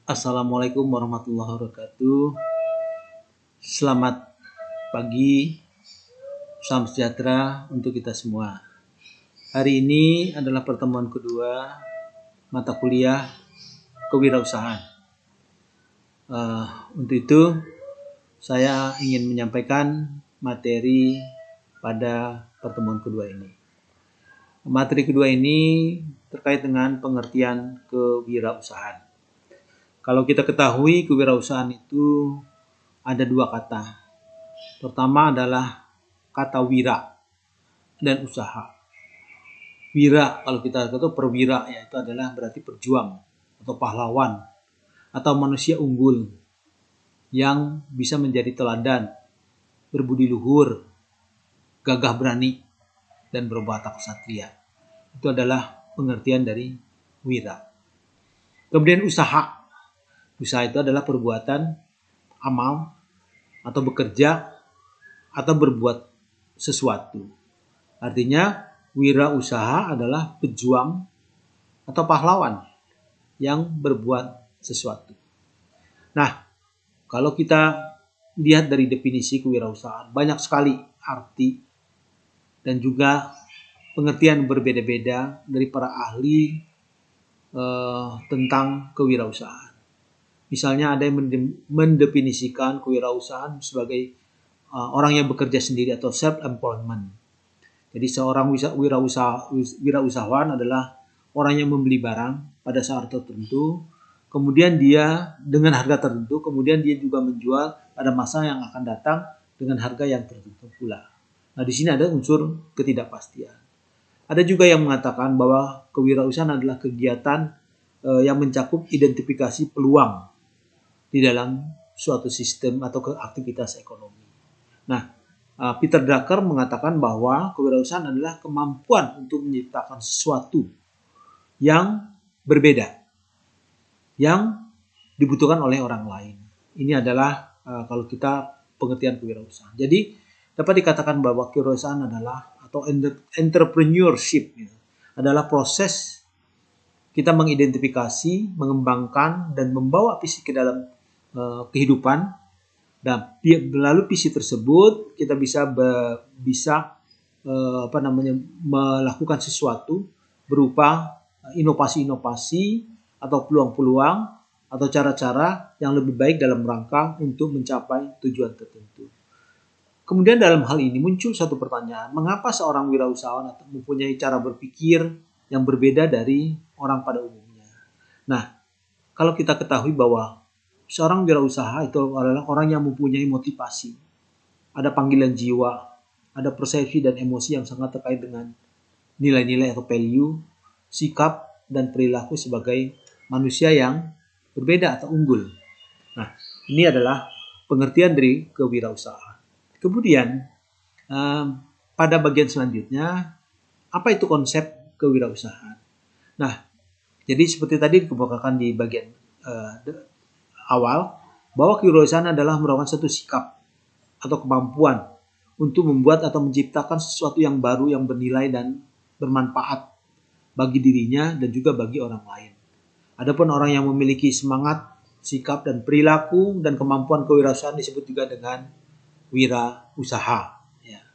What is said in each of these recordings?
Assalamualaikum warahmatullahi wabarakatuh. Selamat pagi, salam sejahtera untuk kita semua. Hari ini adalah pertemuan kedua mata kuliah kewirausahaan. Untuk itu, saya ingin menyampaikan materi pada pertemuan kedua ini. Materi kedua ini terkait dengan pengertian kewirausahaan. Kalau kita ketahui, kewirausahaan itu ada dua kata. Pertama adalah kata wira dan usaha. Wira, kalau kita katakan perwira, yaitu adalah berarti berjuang atau pahlawan atau manusia unggul yang bisa menjadi teladan, berbudi luhur, gagah berani, dan berwatak ksatria. Itu adalah pengertian dari wira. Kemudian usaha. Usaha itu adalah perbuatan amal atau bekerja atau berbuat sesuatu. Artinya wirausaha adalah pejuang atau pahlawan yang berbuat sesuatu. Nah, kalau kita lihat dari definisi kewirausahaan, banyak sekali arti dan juga pengertian berbeda-beda dari para ahli tentang kewirausahaan. Misalnya ada yang mendefinisikan kewirausahaan sebagai orang yang bekerja sendiri atau self-employment. Jadi seorang wirausahawan adalah orang yang membeli barang pada saat tertentu, kemudian dia dengan harga tertentu, kemudian dia juga menjual pada masa yang akan datang dengan harga yang tertentu pula. Nah, di sini ada unsur ketidakpastian. Ada juga yang mengatakan bahwa kewirausahaan adalah kegiatan yang mencakup identifikasi peluang di dalam suatu sistem atau aktivitas ekonomi. Nah, Peter Drucker mengatakan bahwa kewirausahaan adalah kemampuan untuk menciptakan sesuatu yang berbeda, yang dibutuhkan oleh orang lain. Ini adalah kalau kita pengertian kewirausahaan. Jadi dapat dikatakan bahwa kewirausahaan adalah atau entrepreneurship adalah proses kita mengidentifikasi, mengembangkan dan membawa visi ke dalam kehidupan, dan melalui visi tersebut kita bisa melakukan sesuatu berupa inovasi-inovasi atau peluang-peluang atau cara-cara yang lebih baik dalam rangka untuk mencapai tujuan tertentu. Kemudian dalam hal ini muncul satu pertanyaan, mengapa seorang wirausahawan mempunyai cara berpikir yang berbeda dari orang pada umumnya? Nah, kalau kita ketahui bahwa seorang wirausaha itu adalah orang yang mempunyai motivasi, ada panggilan jiwa, ada persepsi dan emosi yang sangat terkait dengan nilai-nilai atau value, sikap dan perilaku sebagai manusia yang berbeda atau unggul. Nah, ini adalah pengertian dari kewirausahaan. Kemudian pada bagian selanjutnya, apa itu konsep kewirausahaan? Nah, jadi seperti tadi dikemukakan di bagian awal, bahwa kewirausahaan adalah merupakan satu sikap atau kemampuan untuk membuat atau menciptakan sesuatu yang baru, yang bernilai dan bermanfaat bagi dirinya dan juga bagi orang lain. Adapun orang yang memiliki semangat, sikap dan perilaku dan kemampuan kewirausahaan disebut juga dengan wirausaha. Ya.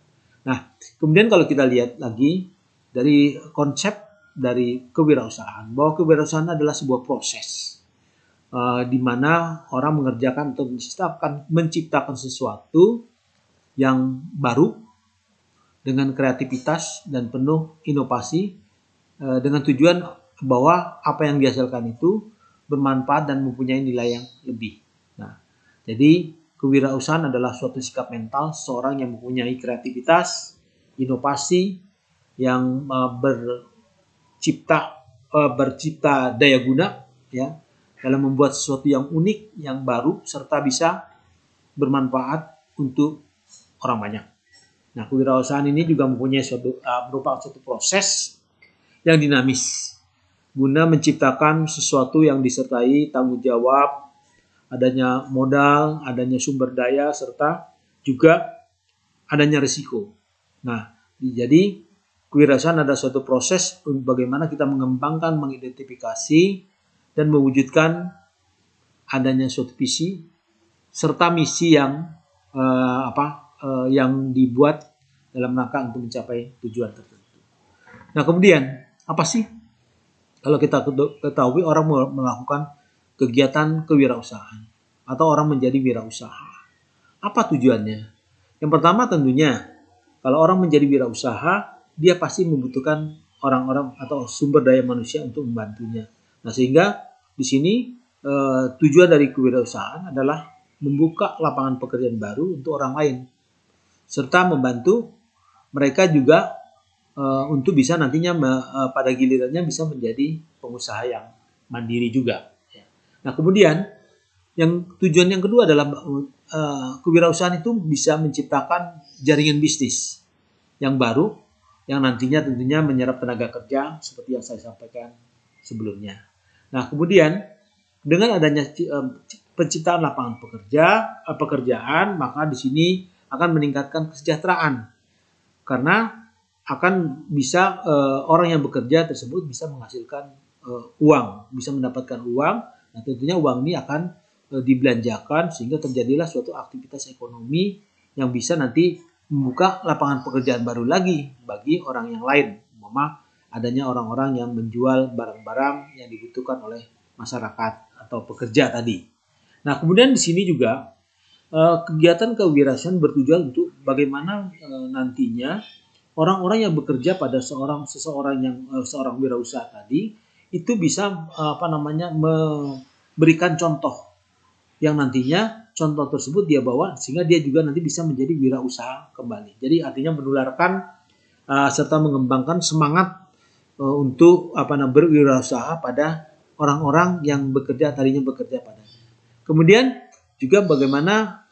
Nah, kemudian kalau kita lihat lagi dari konsep dari kewirausahaan, bahwa kewirausahaan adalah sebuah proses di mana orang mengerjakan atau menciptakan sesuatu yang baru dengan kreativitas dan penuh inovasi dengan tujuan bahwa apa yang dihasilkan itu bermanfaat dan mempunyai nilai yang lebih. Nah, jadi kewirausahaan adalah suatu sikap mental seorang yang mempunyai kreativitas, inovasi, yang bercipta daya guna, ya, dalam membuat sesuatu yang unik, yang baru, serta bisa bermanfaat untuk orang banyak. Nah, kewirausahaan ini juga mempunyai merupakan suatu proses yang dinamis, guna menciptakan sesuatu yang disertai tanggung jawab, adanya modal, adanya sumber daya, serta juga adanya risiko. Nah, jadi kewirausahaan adalah suatu proses bagaimana kita mengembangkan, mengidentifikasi, dan mewujudkan adanya suatu visi serta misi yang dibuat dalam rangka untuk mencapai tujuan tertentu. Nah, kemudian apa sih kalau kita ketahui orang melakukan kegiatan kewirausahaan atau orang menjadi wirausaha? Apa tujuannya? Yang pertama tentunya kalau orang menjadi wirausaha, dia pasti membutuhkan orang-orang atau sumber daya manusia untuk membantunya. Nah, sehingga di sini tujuan dari kewirausahaan adalah membuka lapangan pekerjaan baru untuk orang lain, serta membantu mereka juga untuk bisa nantinya pada gilirannya bisa menjadi pengusaha yang mandiri juga. Nah, kemudian tujuan yang kedua adalah kewirausahaan itu bisa menciptakan jaringan bisnis yang baru yang nantinya tentunya menyerap tenaga kerja seperti yang saya sampaikan sebelumnya. Nah, kemudian dengan adanya penciptaan lapangan pekerjaan, maka di sini akan meningkatkan kesejahteraan karena akan bisa orang yang bekerja tersebut bisa menghasilkan uang, bisa mendapatkan uang. Nah, tentunya uang ini akan dibelanjakan sehingga terjadilah suatu aktivitas ekonomi yang bisa nanti membuka lapangan pekerjaan baru lagi bagi orang yang lain. Adanya orang-orang yang menjual barang-barang yang dibutuhkan oleh masyarakat atau pekerja tadi. Nah, kemudian di sini juga kegiatan kewirausahaan bertujuan untuk bagaimana nantinya orang-orang yang bekerja pada seorang wirausaha tadi itu bisa memberikan contoh yang nantinya contoh tersebut dia bawa sehingga dia juga nanti bisa menjadi wirausaha kembali. Jadi artinya menularkan serta mengembangkan semangat untuk berwirausaha pada orang-orang yang tadinya bekerja padanya. Kemudian juga bagaimana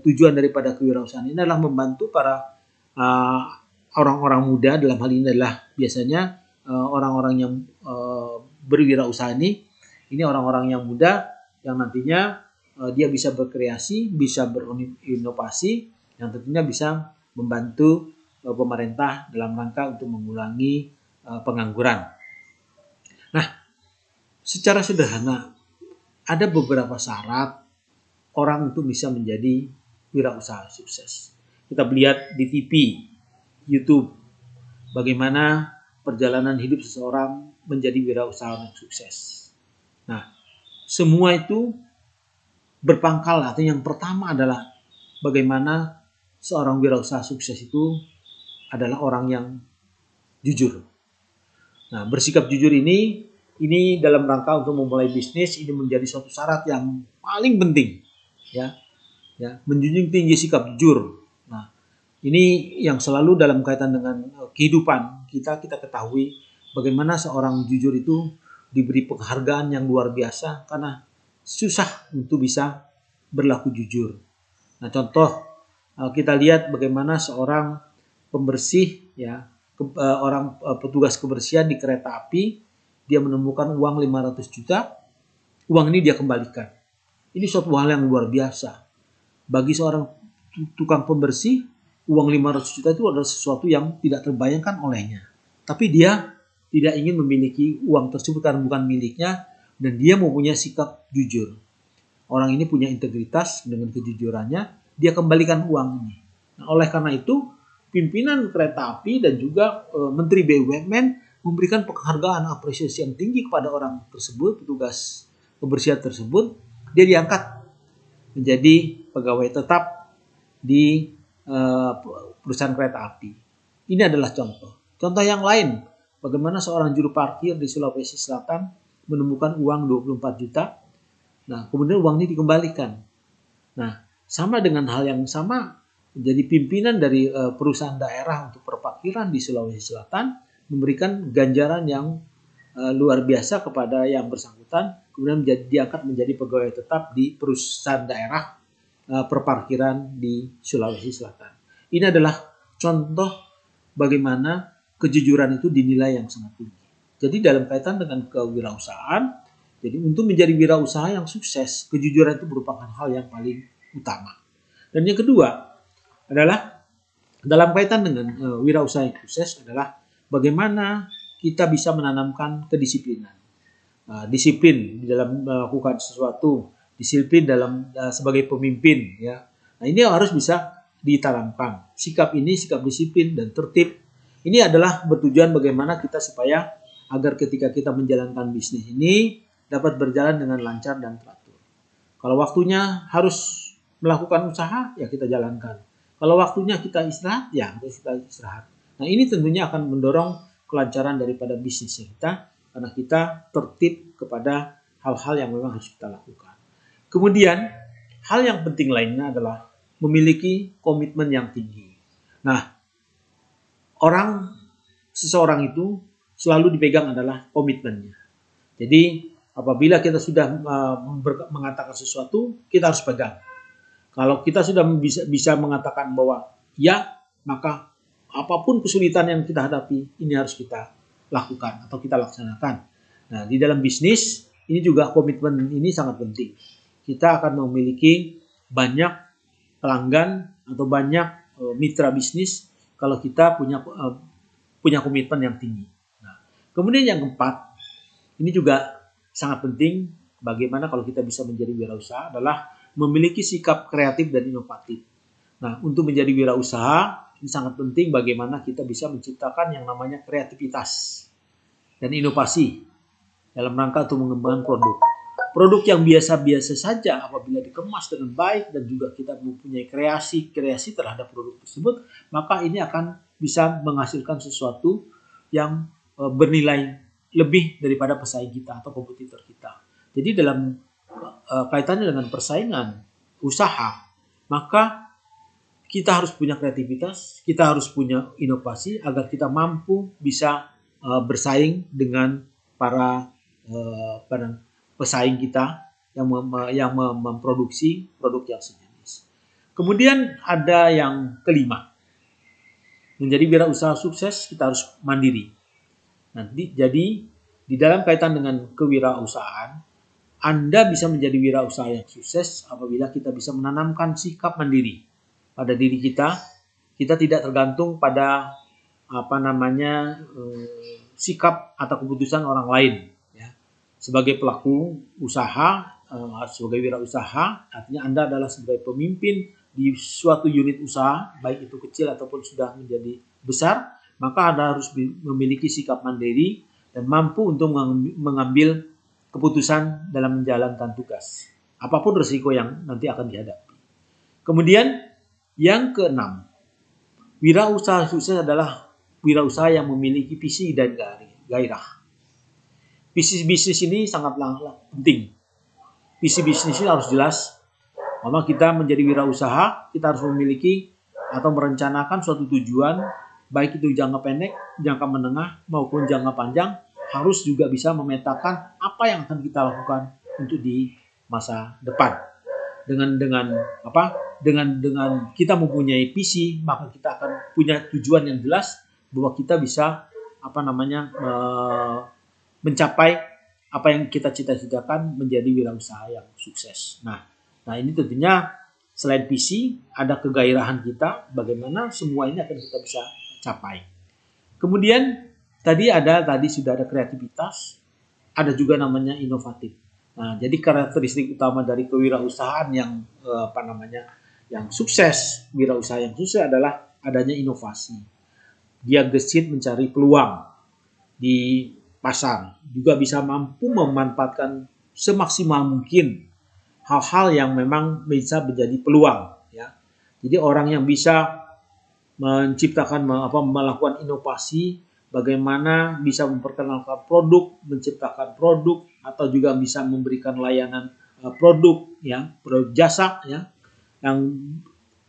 tujuan daripada kewirausahaan ini adalah membantu para orang-orang muda, dalam hal ini adalah biasanya orang-orang yang berwirausaha ini orang-orang yang muda yang nantinya dia bisa berkreasi, bisa berinovasi, yang tentunya bisa membantu pemerintah dalam rangka untuk mengurangi pengangguran. Nah, secara sederhana ada beberapa syarat orang untuk bisa menjadi wirausaha sukses. Kita lihat di TV, YouTube, bagaimana perjalanan hidup seseorang menjadi wirausahawan yang sukses. Nah, semua itu berpangkal, artinya yang pertama adalah bagaimana seorang wirausaha sukses itu adalah orang yang jujur. Nah, bersikap jujur ini dalam rangka untuk memulai bisnis ini menjadi suatu syarat yang paling penting, ya, menjunjung tinggi sikap jujur. Nah, ini yang selalu dalam kaitan dengan kehidupan kita ketahui bagaimana seorang jujur itu diberi penghargaan yang luar biasa karena susah untuk bisa berlaku jujur. Nah, contoh kita lihat bagaimana seorang pembersih, orang petugas kebersihan di kereta api, dia menemukan uang 500 juta, uang ini dia kembalikan. Ini suatu hal yang luar biasa. Bagi seorang tukang pembersih, uang 500 juta itu adalah sesuatu yang tidak terbayangkan olehnya. Tapi dia tidak ingin memiliki uang tersebut karena bukan miliknya, dan dia mempunyai sikap jujur. Orang ini punya integritas dengan kejujurannya, dia kembalikan uang ini. Nah, oleh karena itu, pimpinan kereta api dan juga Menteri BUMN memberikan penghargaan apresiasi yang tinggi kepada orang tersebut, petugas kebersihan tersebut. Dia diangkat menjadi pegawai tetap di perusahaan kereta api. Ini adalah contoh. Contoh yang lain, bagaimana seorang juru parkir di Sulawesi Selatan menemukan uang 24 juta. Nah, kemudian uang ini dikembalikan. Nah, sama dengan hal yang sama, jadi pimpinan dari perusahaan daerah untuk perparkiran di Sulawesi Selatan memberikan ganjaran yang luar biasa kepada yang bersangkutan, kemudian diangkat menjadi pegawai tetap di perusahaan daerah perparkiran di Sulawesi Selatan. Ini adalah contoh bagaimana kejujuran itu dinilai yang sangat tinggi. Jadi dalam kaitan dengan kewirausahaan, jadi untuk menjadi wirausaha yang sukses, kejujuran itu merupakan hal yang paling utama. Dan yang kedua adalah dalam kaitan dengan wirausaha yang sukses adalah bagaimana kita bisa menanamkan kedisiplinan. disiplin di dalam melakukan sesuatu, disiplin dalam sebagai pemimpin, ya. Nah, ini harus bisa ditanamkan. Sikap ini, sikap disiplin dan tertib, ini adalah bertujuan bagaimana kita supaya agar ketika kita menjalankan bisnis ini dapat berjalan dengan lancar dan teratur. Kalau waktunya harus melakukan usaha, ya kita jalankan. Kalau waktunya kita istirahat, ya harus kita istirahat. Nah, ini tentunya akan mendorong kelancaran daripada bisnis kita, karena kita tertib kepada hal-hal yang memang harus kita lakukan. Kemudian, hal yang penting lainnya adalah memiliki komitmen yang tinggi. Nah, seseorang itu selalu dipegang adalah komitmennya. Jadi, apabila kita sudah mengatakan sesuatu, kita harus pegang. Kalau kita sudah bisa mengatakan bahwa ya, maka apapun kesulitan yang kita hadapi, ini harus kita lakukan atau kita laksanakan. Nah, di dalam bisnis, ini juga komitmen ini sangat penting. Kita akan memiliki banyak pelanggan atau banyak mitra bisnis kalau kita punya komitmen yang tinggi. Nah, kemudian yang keempat, ini juga sangat penting bagaimana kalau kita bisa menjadi wirausaha adalah memiliki sikap kreatif dan inovatif. Nah, untuk menjadi wirausaha, ini sangat penting bagaimana kita bisa menciptakan yang namanya kreativitas dan inovasi dalam rangka untuk mengembangkan produk. Produk yang biasa-biasa saja apabila dikemas dengan baik dan juga kita mempunyai kreasi terhadap produk tersebut, maka ini akan bisa menghasilkan sesuatu yang bernilai lebih daripada pesaing kita atau kompetitor kita. Jadi dalam kaitannya dengan persaingan usaha, maka kita harus punya kreativitas, kita harus punya inovasi agar kita mampu bisa bersaing dengan para pesaing kita yang memproduksi produk yang sejenis. Kemudian ada yang kelima, menjadi wirausaha sukses kita harus mandiri. Nanti jadi di dalam kaitan dengan kewirausahaan, Anda bisa menjadi wirausaha yang sukses apabila kita bisa menanamkan sikap mandiri pada diri kita. Kita tidak tergantung pada sikap atau keputusan orang lain. Ya. Sebagai pelaku usaha, sebagai wirausaha, artinya Anda adalah sebagai pemimpin di suatu unit usaha, baik itu kecil ataupun sudah menjadi besar, maka Anda harus memiliki sikap mandiri dan mampu untuk mengambil keputusan dalam menjalankan tugas. Apapun risiko yang nanti akan dihadapi. Kemudian yang keenam, wirausaha sukses adalah wirausaha yang memiliki visi dan gairah. Visi bisnis ini sangatlah penting. Visi bisnis ini harus jelas. Maka kita menjadi wirausaha, kita harus memiliki atau merencanakan suatu tujuan, baik itu jangka pendek, jangka menengah maupun jangka panjang, harus juga bisa memetakan apa yang akan kita lakukan untuk di masa depan. Dengan kita mempunyai visi, maka kita akan punya tujuan yang jelas bahwa kita bisa mencapai apa yang kita cita-citakan menjadi wirausaha yang sukses. Nah, ini tentunya selain visi, ada kegairahan kita, bagaimana semua ini akan kita bisa capai. Kemudian Tadi sudah ada kreativitas, ada juga namanya inovatif. Nah, jadi karakteristik utama dari kewirausahaan yang yang sukses, wirausaha yang sukses adalah adanya inovasi. Dia gesit mencari peluang di pasar, juga bisa mampu memanfaatkan semaksimal mungkin hal-hal yang memang bisa menjadi peluang. Ya, jadi orang yang bisa melakukan inovasi, bagaimana bisa memperkenalkan produk, menciptakan produk, atau juga bisa memberikan layanan produk, ya, produk jasa, ya,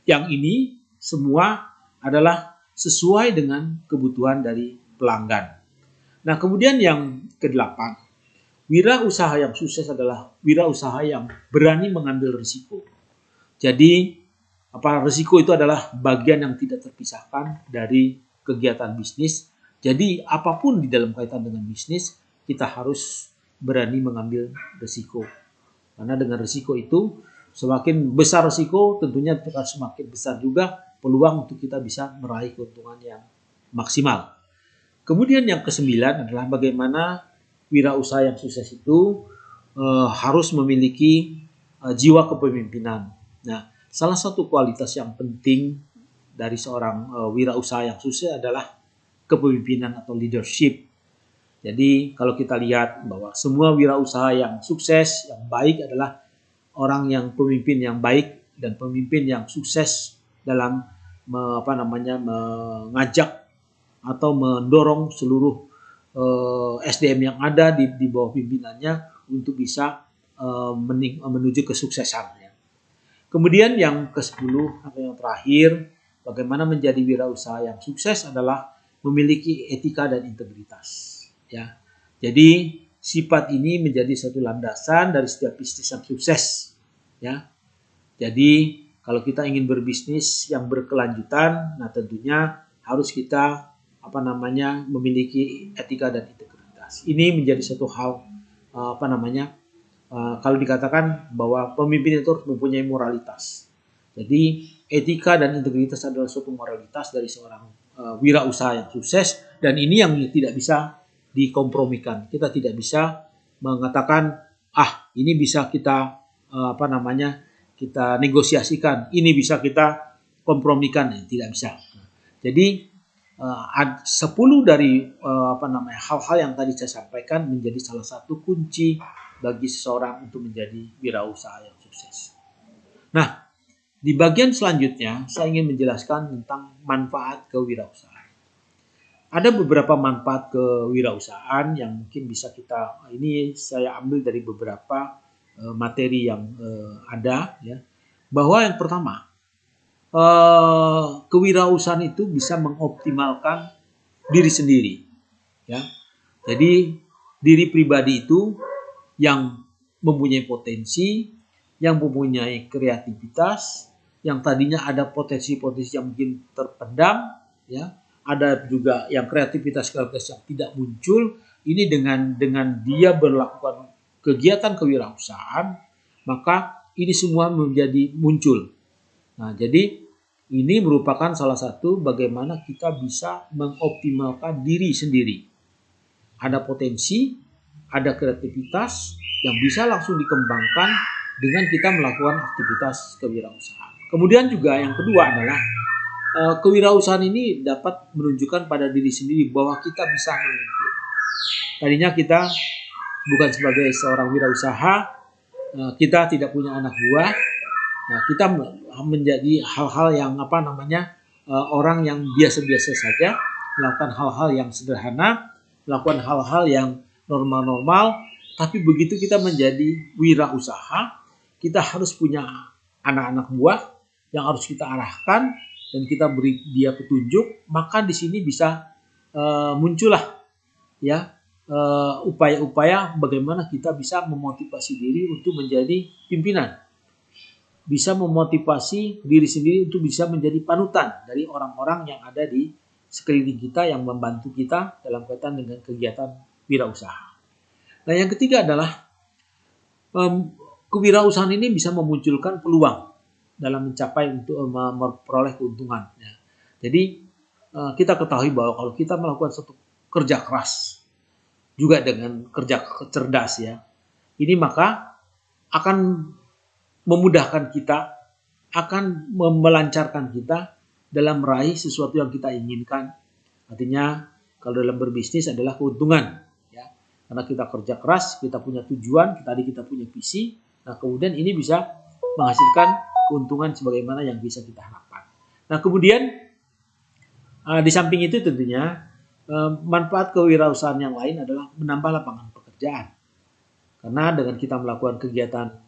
yang ini semua adalah sesuai dengan kebutuhan dari pelanggan. Nah, kemudian yang kedelapan, wirausaha yang sukses adalah wirausaha yang berani mengambil risiko. Jadi, risiko itu adalah bagian yang tidak terpisahkan dari kegiatan bisnis. Jadi apapun di dalam kaitan dengan bisnis, kita harus berani mengambil risiko. Karena dengan risiko itu, semakin besar risiko, tentunya semakin besar juga peluang untuk kita bisa meraih keuntungan yang maksimal. Kemudian yang kesembilan adalah bagaimana wirausaha yang sukses itu harus memiliki jiwa kepemimpinan. Nah, salah satu kualitas yang penting dari seorang wirausaha yang sukses adalah kepemimpinan atau leadership. Jadi kalau kita lihat bahwa semua wirausaha yang sukses, yang baik adalah orang yang pemimpin yang baik dan pemimpin yang sukses dalam mengajak atau mendorong seluruh SDM yang ada di bawah pimpinannya untuk bisa menuju kesuksesan. Kemudian yang ke-10 atau yang terakhir, bagaimana menjadi wirausaha yang sukses adalah memiliki etika dan integritas. Ya, jadi sifat ini menjadi satu landasan dari setiap bisnis yang sukses. Ya, jadi kalau kita ingin berbisnis yang berkelanjutan, nah tentunya harus kita memiliki etika dan integritas. Ini menjadi satu hal kalau dikatakan bahwa pemimpin itu harus mempunyai moralitas. Jadi etika dan integritas adalah suatu moralitas dari seorang wirausaha yang sukses, dan ini yang tidak bisa dikompromikan. Kita tidak bisa mengatakan ini bisa kita kita negosiasikan, ini bisa kita kompromikan, tidak bisa. Jadi 10 dari hal-hal yang tadi saya sampaikan menjadi salah satu kunci bagi seseorang untuk menjadi wirausaha yang sukses. Nah, di bagian selanjutnya saya ingin menjelaskan tentang manfaat kewirausahaan. Ada beberapa manfaat kewirausahaan yang mungkin bisa ini saya ambil dari beberapa materi yang ada, ya. Bahwa yang pertama, kewirausahaan itu bisa mengoptimalkan diri sendiri, ya. Jadi diri pribadi itu yang mempunyai potensi, yang mempunyai kreativitas, yang tadinya ada potensi-potensi yang mungkin terpendam, ya. Ada juga yang kreativitas yang tidak muncul. Ini dengan dia melakukan kegiatan kewirausahaan, maka ini semua menjadi muncul. Nah, jadi ini merupakan salah satu bagaimana kita bisa mengoptimalkan diri sendiri. Ada potensi, ada kreativitas yang bisa langsung dikembangkan dengan kita melakukan aktivitas kewirausahaan. Kemudian juga yang kedua adalah kewirausahaan ini dapat menunjukkan pada diri sendiri bahwa kita bisa memimpin. Tadinya kita bukan sebagai seorang wirausaha, kita tidak punya anak buah. Nah, kita menjadi hal-hal yang orang yang biasa-biasa saja, melakukan hal-hal yang sederhana, melakukan hal-hal yang normal-normal. Tapi begitu kita menjadi wirausaha, kita harus punya anak-anak buah yang harus kita arahkan dan kita beri dia petunjuk, maka di sini bisa muncullah upaya-upaya bagaimana kita bisa memotivasi diri untuk menjadi pimpinan, bisa memotivasi diri sendiri untuk bisa menjadi panutan dari orang-orang yang ada di sekeliling kita yang membantu kita dalam kaitan dengan kegiatan wirausaha. Nah, yang ketiga adalah kewirausahaan ini bisa memunculkan peluang dalam mencapai untuk memperoleh keuntungan. Ya. Jadi kita ketahui bahwa kalau kita melakukan suatu kerja keras juga dengan kerja cerdas, ya, ini maka akan memudahkan kita, akan melancarkan kita dalam meraih sesuatu yang kita inginkan. Artinya kalau dalam berbisnis adalah keuntungan, ya, karena kita kerja keras, kita punya tujuan, tadi kita punya visi. Nah, kemudian ini bisa menghasilkan keuntungan sebagaimana yang bisa kita harapkan. Nah, kemudian di samping itu tentunya manfaat kewirausahaan yang lain adalah menambah lapangan pekerjaan. Karena dengan kita melakukan kegiatan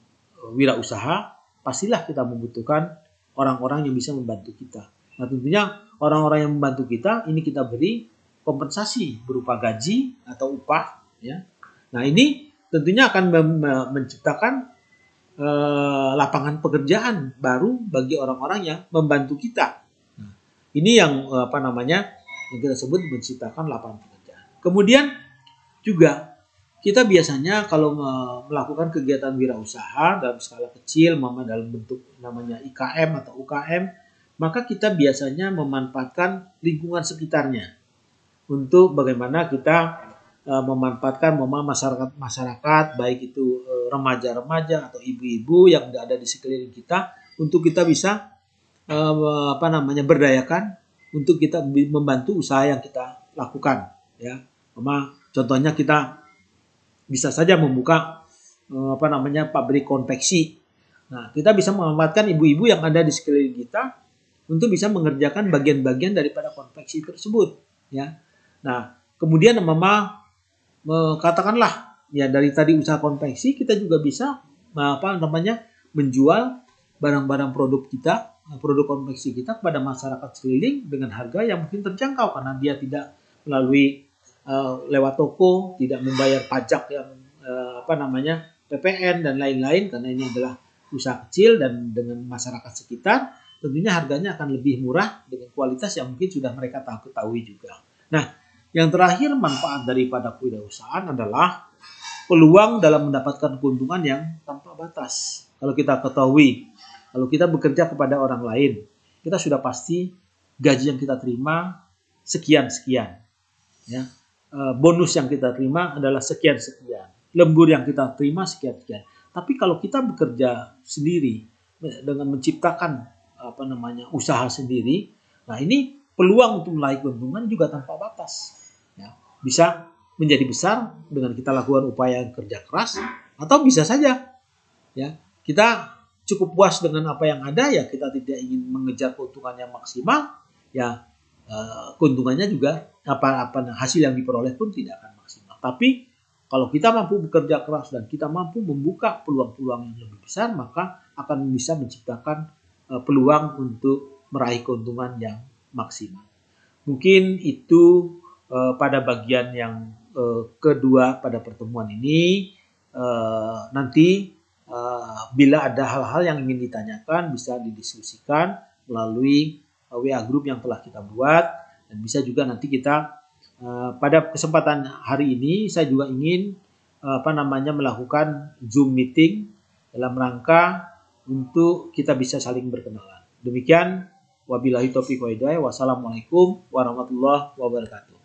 wirausaha, pastilah kita membutuhkan orang-orang yang bisa membantu kita. Nah, tentunya orang-orang yang membantu kita ini kita beri kompensasi berupa gaji atau upah, ya. Nah, ini tentunya akan menciptakan lapangan pekerjaan baru bagi orang-orang yang membantu kita. Nah, ini yang yang kita sebut menciptakan lapangan pekerjaan. Kemudian juga kita biasanya kalau melakukan kegiatan wirausaha dalam skala kecil, dalam bentuk namanya IKM atau UKM, maka kita biasanya memanfaatkan lingkungan sekitarnya untuk bagaimana kita memanfaatkan masyarakat baik itu remaja-remaja atau ibu-ibu yang ada di sekeliling kita untuk kita bisa berdayakan untuk kita membantu usaha yang kita lakukan ya. Contohnya kita bisa saja membuka pabrik konveksi. Nah, kita bisa memanfaatkan ibu-ibu yang ada di sekeliling kita untuk bisa mengerjakan bagian-bagian daripada konveksi tersebut ya. Nah, kemudian katakanlah ya dari tadi usaha konveksi kita juga bisa menjual barang-barang produk konveksi kita kepada masyarakat sekeliling dengan harga yang mungkin terjangkau karena dia tidak melalui lewat toko, tidak membayar pajak yang PPN dan lain-lain karena ini adalah usaha kecil dan dengan masyarakat sekitar tentunya harganya akan lebih murah dengan kualitas yang mungkin sudah mereka ketahui juga. Nah, yang terakhir manfaat daripada kewirausahaan adalah peluang dalam mendapatkan keuntungan yang tanpa batas. Kalau kita ketahui, kalau kita bekerja kepada orang lain, kita sudah pasti gaji yang kita terima sekian-sekian. Ya. Bonus yang kita terima adalah sekian-sekian. Lembur yang kita terima sekian-sekian. Tapi kalau kita bekerja sendiri dengan menciptakan usaha sendiri, nah ini peluang untuk meraih keuntungan juga tanpa batas. Ya, bisa menjadi besar dengan kita lakukan upaya kerja keras, atau bisa saja ya kita cukup puas dengan apa yang ada ya kita tidak ingin mengejar keuntungan yang maksimal ya keuntungannya juga hasil yang diperoleh pun tidak akan maksimal. Tapi kalau kita mampu bekerja keras dan kita mampu membuka peluang-peluang yang lebih besar, maka akan bisa menciptakan peluang untuk meraih keuntungan yang maksimal. Mungkin itu pada bagian yang kedua pada pertemuan ini. Nanti bila ada hal-hal yang ingin ditanyakan bisa didiskusikan melalui WA group yang telah kita buat, dan bisa juga nanti kita pada kesempatan hari ini saya juga ingin melakukan Zoom meeting dalam rangka untuk kita bisa saling berkenalan. Demikian, wabillahi taufiq wa hidayah. Wassalamualaikum warahmatullahi wabarakatuh.